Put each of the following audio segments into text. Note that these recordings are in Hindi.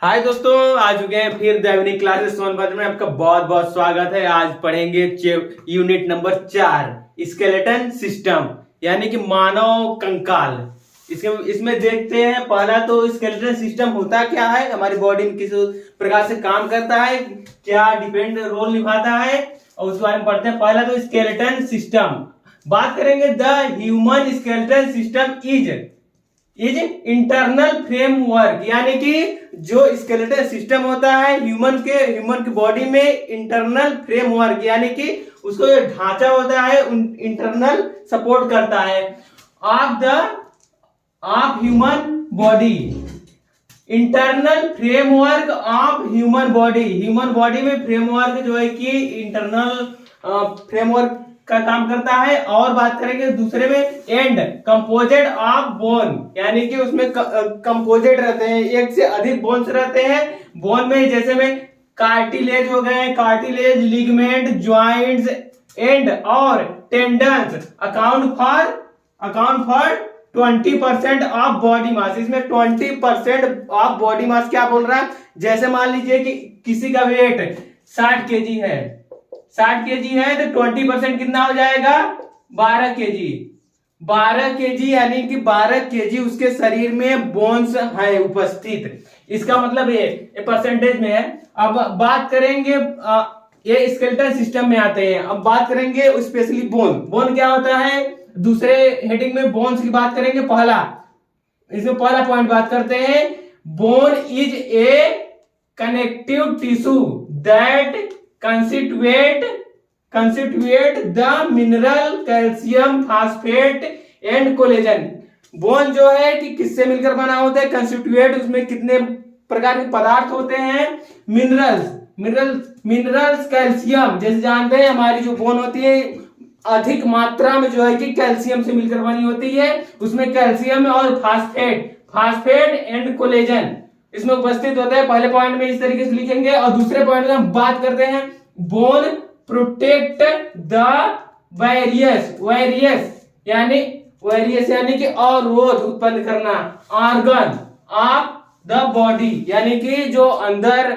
हाय दोस्तों, आ चुके हैं फिर दैनिक क्लासेस सोनभद्र में। आपका बहुत बहुत स्वागत है। आज पढ़ेंगे यूनिट नंबर 4 स्केलेटन सिस्टम यानी कि मानव कंकाल। इसमें देखते हैं पहला तो स्केलेटन सिस्टम होता क्या है, हमारी बॉडी में किस प्रकार से काम करता है, क्या डिपेंड रोल निभाता है, और उसके बारे में पढ़ते हैं। पहला तो स्केलेटन सिस्टम बात करेंगे। The human skeleton system is internal framework, यानी कि जो स्केलेटल सिस्टम होता है ह्यूमन के बॉडी में इंटरनल फ्रेमवर्क यानी कि उसको जो ढांचा होता है इंटरनल सपोर्ट करता है of human body. Internal framework of human body में फ्रेमवर्क जो है कि इंटरनल फ्रेमवर्क का काम करता है। और बात करेंगे दूसरे में एंड कंपोजिट ऑफ बोन, यानी कि उसमें कंपोजिट रहते हैं, एक से अधिक बोन्स रहते हैं। बोन में जैसे में कार्टिलेज हो गए, कार्टिलेज, लिगामेंट, जॉइंट्स एंड और tendons account for 20% of body mass. इसमें 20% ऑफ बॉडी मास क्या बोल रहा है, जैसे मान लीजिए कि किसी का वेट 60 केजी है, 60 केजी है तो 20% कितना हो जाएगा, 12 केजी। 12 केजी यानी कि 12 केजी उसके शरीर में बोन्स है उपस्थित। इसका मतलब ये परसेंटेज में है। अब बात करेंगे ये स्केलेटल सिस्टम में आते हैं। अब बात करेंगे स्पेशली बोन क्या होता है। दूसरे हेडिंग में बोन्स की बात करेंगे। इसमें पहला पॉइंट बात करते हैं। Bone is a connective tissue that constitute the mineral calcium, phosphate and collagen. Bone जो है कि किससे मिलकर बना होता है, कंस्टिट्यूएट, उसमें कितने प्रकार के पदार्थ होते हैं, मिनरल्स कैल्शियम। जैसे जानते हैं हमारी जो बोन होती है अधिक मात्रा में जो है कि कैल्शियम से मिलकर बनी होती है, उसमें कैल्शियम और फास्फेट एंड कोलेजन इसमें उपस्थित होता है। पहले पॉइंट में इस तरीके से लिखेंगे और दूसरे पॉइंट में हम बात करते हैं बोन प्रोटेक्ट द वेरियस यानी कि अवरोध उत्पन्न करना ऑर्गन ऑफ द बॉडी, यानी कि जो अंदर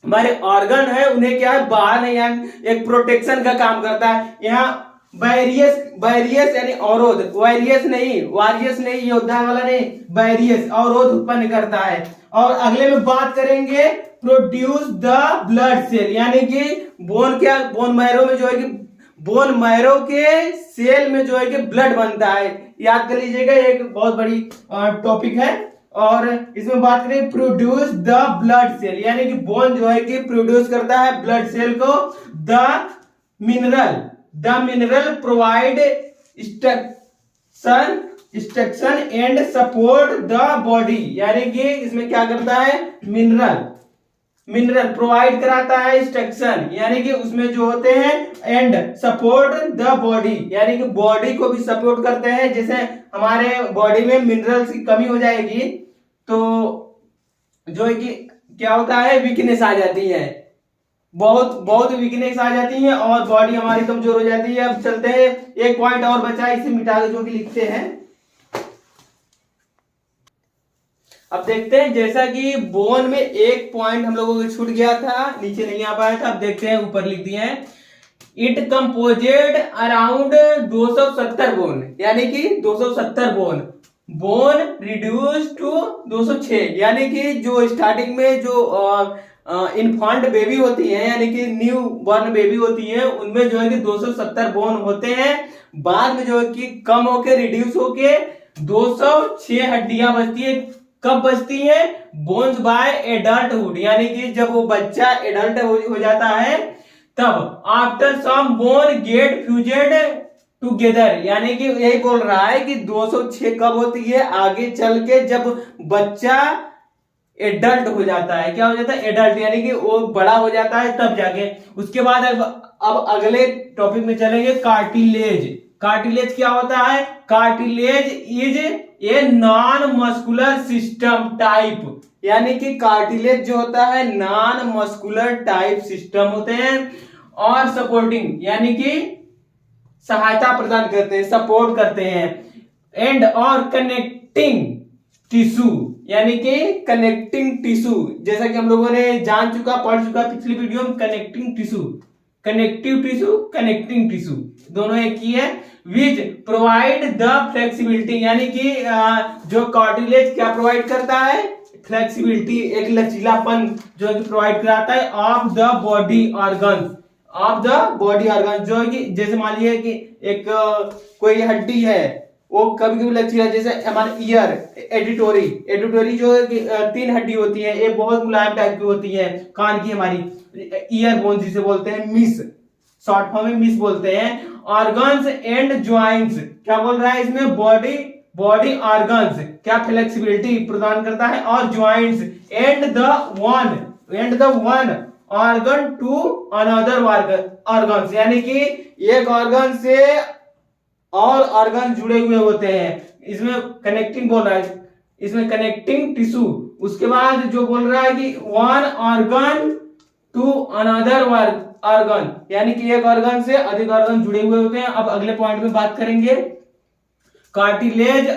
हमारे ऑर्गन है उन्हें क्या है, बाहर नहीं, यानी एक प्रोटेक्शन का काम करता है। यहाँ बैरियस यानी अवरोध, वारियस नहीं, योद्धा वाला नहीं, बैरियस अवरोध उत्पन्न करता है। और अगले में बात करेंगे प्रोड्यूस द ब्लड सेल, यानी कि बोन मैरो में जो है कि बोन मैरो के सेल में जो है कि ब्लड बनता है। याद कर लीजिएगा, एक बहुत बड़ी टॉपिक है। और इसमें बात करें प्रोड्यूस द ब्लड सेल, यानी कि बोन जो है कि प्रोड्यूस करता है ब्लड सेल को। The mineral provide structure and support the body, यानी कि इसमें क्या करता है, मिनरल प्रोवाइड कराता है स्ट्रक्चर, यानी कि उसमें जो होते हैं, एंड सपोर्ट द बॉडी, यानी कि बॉडी को भी सपोर्ट करते हैं। जैसे हमारे बॉडी में मिनरल्स की कमी हो जाएगी तो जो है कि क्या होता है, वीकनेस आ जाती है, बहुत वीकनेस आ जाती है और बॉडी हमारी कमजोर हो जाती है। अब चलते हैं, एक पॉइंट और बचा, इसे मिटा के जो कि लिखते हैं। अब देखते हैं, जैसा कि बोन में एक पॉइंट हम लोगों को छूट गया था, नीचे नहीं आ पाया था, अब देखते हैं, ऊपर लिख दिए हैं। इट कंपोजेड अराउंड 270 बोन, यानी कि 270 बोन रिड्यूस टू 206, यानी कि जो स्टार्टिंग में जो इन्फेंट बेबी होती है, यानी कि न्यू बॉर्न बेबी होती है, उनमें जो है कि 270 बोन होते हैं। बाद में जो है कि कम होके रिड्यूस होके 206 हड्डियां बचती है। कब बचती है, बोन्स बाय एडल्टहुड, यानी कि जब वो बच्चा एडल्ट हो जाता है तब। After some bone get fused together, यानी कि यही बोल रहा है कि 206 कब होती है, आगे चल के जब बच्चा एडल्ट हो जाता है। क्या हो जाता है, एडल्ट, यानी कि वो बड़ा हो जाता है तब जाके। उसके बाद अब अगले टॉपिक में चलेंगे, कार्टिलेज क्या होता है। Cartilage is a non muscular system type, यानी कि कार्टिलेज जो होता है नॉन मस्कुलर टाइप सिस्टम होते हैं। और सपोर्टिंग, यानी कि सहायता प्रदान करते हैं, सपोर्ट करते हैं। एंड और कनेक्टिंग टिश्यू यानी कि कनेक्टिंग टिश्यू, जैसा कि हम लोगों ने पढ़ चुका पिछली वीडियो में, connecting tissue, connective tissue, connecting tissue दोनों एक ही है। विच प्रोवाइड द फ्लेक्सिबिलिटी यानी कि जो कार्टिलेज क्या प्रोवाइड करता है, फ्लेक्सिबिलिटी, एक लचीलापन जो है कि प्रोवाइड कराता है of the body organ, of the body organ, जो है कि जैसे मान लीजिए कि एक कोई हड्डी है वो कभी कभी लचीला, जैसे हमारे ईयर, एडिटोरी जो है कि 3 हड्डी होती है, एक बहुत मुलायम टाइप की होती है कान की, हमारी ईयर बोन जिसे बोलते हैं, मिस, शॉर्ट फॉर्म में मिस बोलते हैं। ऑर्गन्स एंड ज्वाइंट्स, क्या बोल रहा है इसमें, बॉडी ऑर्गन्स क्या फ्लेक्सिबिलिटी प्रदान करता है, और joints and the one organ to another organs, यानी कि एक ऑर्गन से और ऑर्गन जुड़े हुए होते हैं। इसमें कनेक्टिंग बोल रहा है, इसमें कनेक्टिंग टिश्यू। उसके बाद जो बोल रहा है कि one organ to another organ, यानी कि एक ऑर्गन से अधिक ऑर्गन जुड़े हुए होते हैं। अब अगले पॉइंट में बात करेंगे, cartilage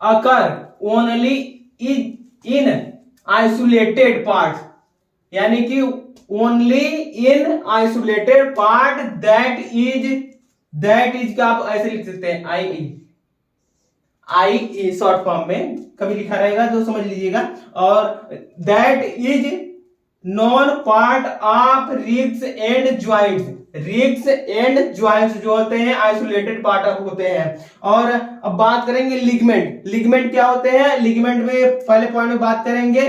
occur only in isolated part, यानी कि only in isolated part, that is का आप ऐसे लिख सकते हैं, आई शॉर्ट फॉर्म में कभी लिखा रहेगा तो समझ लीजिएगा, और that is non part of ribs and joints, ribs and joints जो होते हैं आइसोलेटेड पार्ट ऑफ होते हैं। और अब बात करेंगे लिगमेंट क्या होते हैं, लिगमेंट में पहले पॉइंट में बात करेंगे,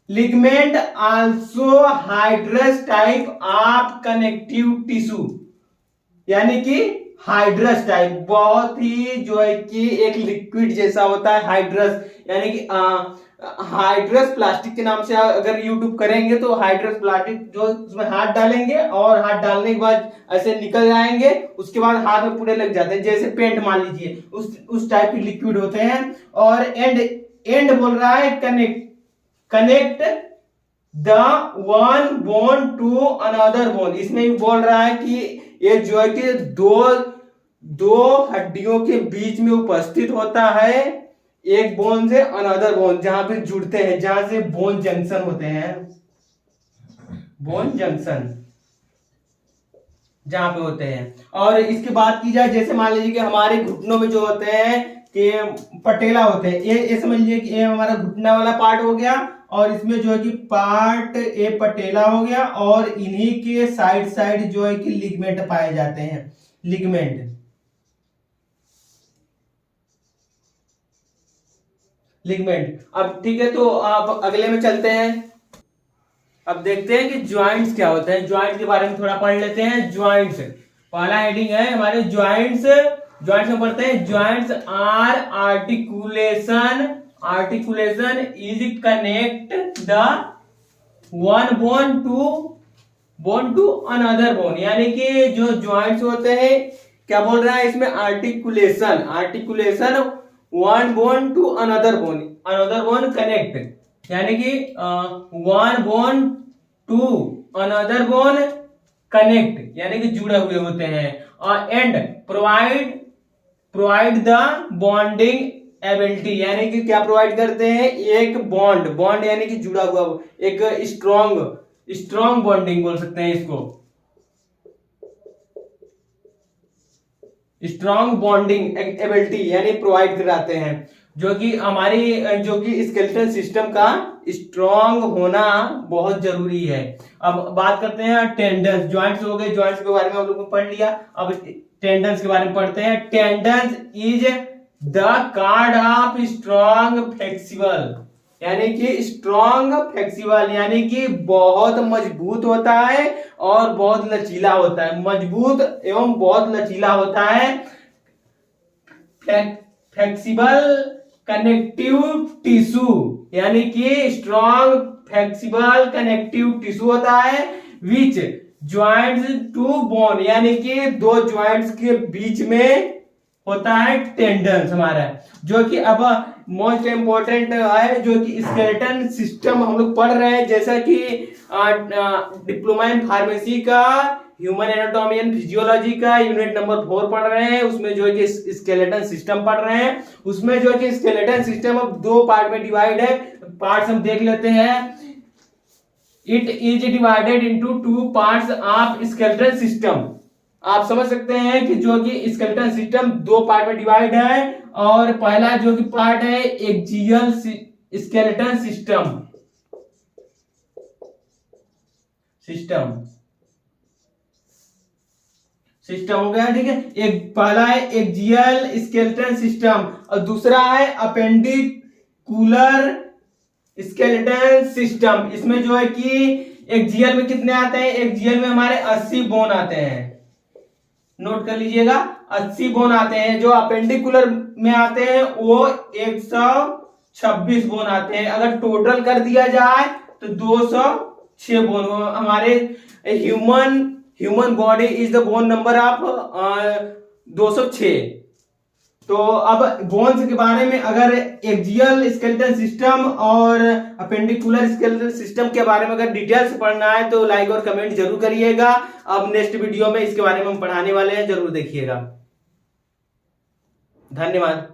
ligament also hydrous type of connective tissue, यानी कि हाइड्रस टाइप, बहुत ही जो है कि एक लिक्विड जैसा होता है हाइड्रस, यानी कि हाइड्रस प्लास्टिक के नाम से अगर यूट्यूब करेंगे तो हाइड्रस प्लास्टिक, जो उसमें हाथ डालेंगे और हाथ डालने के बाद ऐसे निकल जाएंगे, उसके बाद हाथ में पूरे लग जाते हैं, जैसे पेंट मान लीजिए, उस टाइप के लिक्विड होते हैं। और एंड बोल रहा है connect the one bone to another bone, इसमें भी बोल रहा है कि ये जो है कि दो हड्डियों के बीच में उपस्थित होता है, एक बोन से अनदर बोन, जहां पे जुड़ते हैं, जहां से बोन जंक्शन होते हैं, बोन जंक्शन जहां पे होते हैं। और इसके बात की जाए, जैसे मान लीजिए कि हमारे घुटनों में जो होते हैं कि पटेला होते हैं, ये समझ लीजिए कि ये हमारा घुटना वाला पार्ट हो गया, और इसमें जो है कि पार्ट ए पटेला हो गया, और इन्हीं के साइड जो है कि लिगमेंट पाए जाते हैं, लिगमेंट। अब ठीक है, तो आप अगले में चलते हैं। अब देखते हैं कि ज्वाइंट्स क्या होते हैं, ज्वाइंट के बारे में थोड़ा पढ़ लेते हैं। ज्वाइंट्स पहला हेडिंग है हमारे ज्वाइंट्स में पढ़ते हैं, joints or articulation is connect the one bone to another bone, यानी कि जो ज्वाइंट्स होते हैं, क्या बोल रहा है इसमें, articulation one bone to another bone connect, यानी कि one bone to another bone connect, यानी कि जुड़े हुए होते हैं। और and provide the bonding ability, यानी कि क्या प्रोवाइड करते हैं, एक बॉन्ड यानी कि जुड़ा हुआ, एक स्ट्रॉन्ग बॉन्डिंग बोल सकते हैं इसको, स्ट्रॉन्ग बॉन्डिंग एबिलिटी यानी प्रोवाइड कराते हैं, जो कि हमारी जो कि स्केलेटल सिस्टम का स्ट्रॉन्ग होना बहुत जरूरी है। अब बात करते हैं टेंडन्स, ज्वाइंट्स हो गए, ज्वाइंट्स के बारे में हम लोग को पढ़ लिया। अब टेंडन्स के बारे में पढ़ते हैं। Tendons is the card of strong flexible, यानी कि स्ट्रॉन्ग फ्लेक्सिबल यानी कि बहुत मजबूत होता है और बहुत लचीला होता है, मजबूत एवं बहुत लचीला होता है। फ्लेक्सिबल कनेक्टिव टिश्यू, यानी कि स्ट्रॉन्ग फ्लेक्सिबल कनेक्टिव टिश्यू होता है, विच ज्वाइंट्स टू बोन, यानी कि दो ज्वाइंट्स के बीच में होता है टेंडन्स हमारा, जो कि अब मोस्ट इंपॉर्टेंट है, जो कि स्केलेटन सिस्टम हम लोग पढ़ रहे हैं, जैसा कि डिप्लोमा इन फार्मेसी का ह्यूमन एनाटॉमी एंड फिजियोलॉजी का यूनिट नंबर 4 पढ़ रहे हैं। उसमें जो है कि स्केलेटन सिस्टम पढ़ रहे हैं। उसमें जो है कि स्केलेटन सिस्टम अब 2 पार्ट में डिवाइड है। पार्ट्स हम देख लेते हैं। It is divided into 2 parts of skeleton system. आप समझ सकते हैं कि जो कि स्केलेटन सिस्टम 2 पार्ट में डिवाइड है। और पहला जो कि पार्ट है एक्सियल स्केलेटन सिस्टम हो गया, ठीक है। एक पहला है एक्सियल स्केलेटन सिस्टम और दूसरा है अपेंडिकुलर स्केलेटन सिस्टम। इसमें जो है कि एक्सियल में कितने आते हैं? एक्सियल में हमारे 80 बोन आते हैं, नोट कर लीजिएगा, 80 बोन आते हैं। जो अपेंडिकुलर में आते हैं वो 126 बोन आते हैं। अगर टोटल कर दिया जाए तो 206 बोन। हमारे human body is the bone number of 206। तो अब बोन्स के बारे में अगर एक्सियल स्केलेटन सिस्टम और अपेंडिकुलर स्केलेटन सिस्टम के बारे में अगर डिटेल्स पढ़ना है तो लाइक और कमेंट जरूर करिएगा। अब नेक्स्ट वीडियो में इसके बारे में हम पढ़ाने वाले हैं, जरूर देखिएगा। धन्यवाद।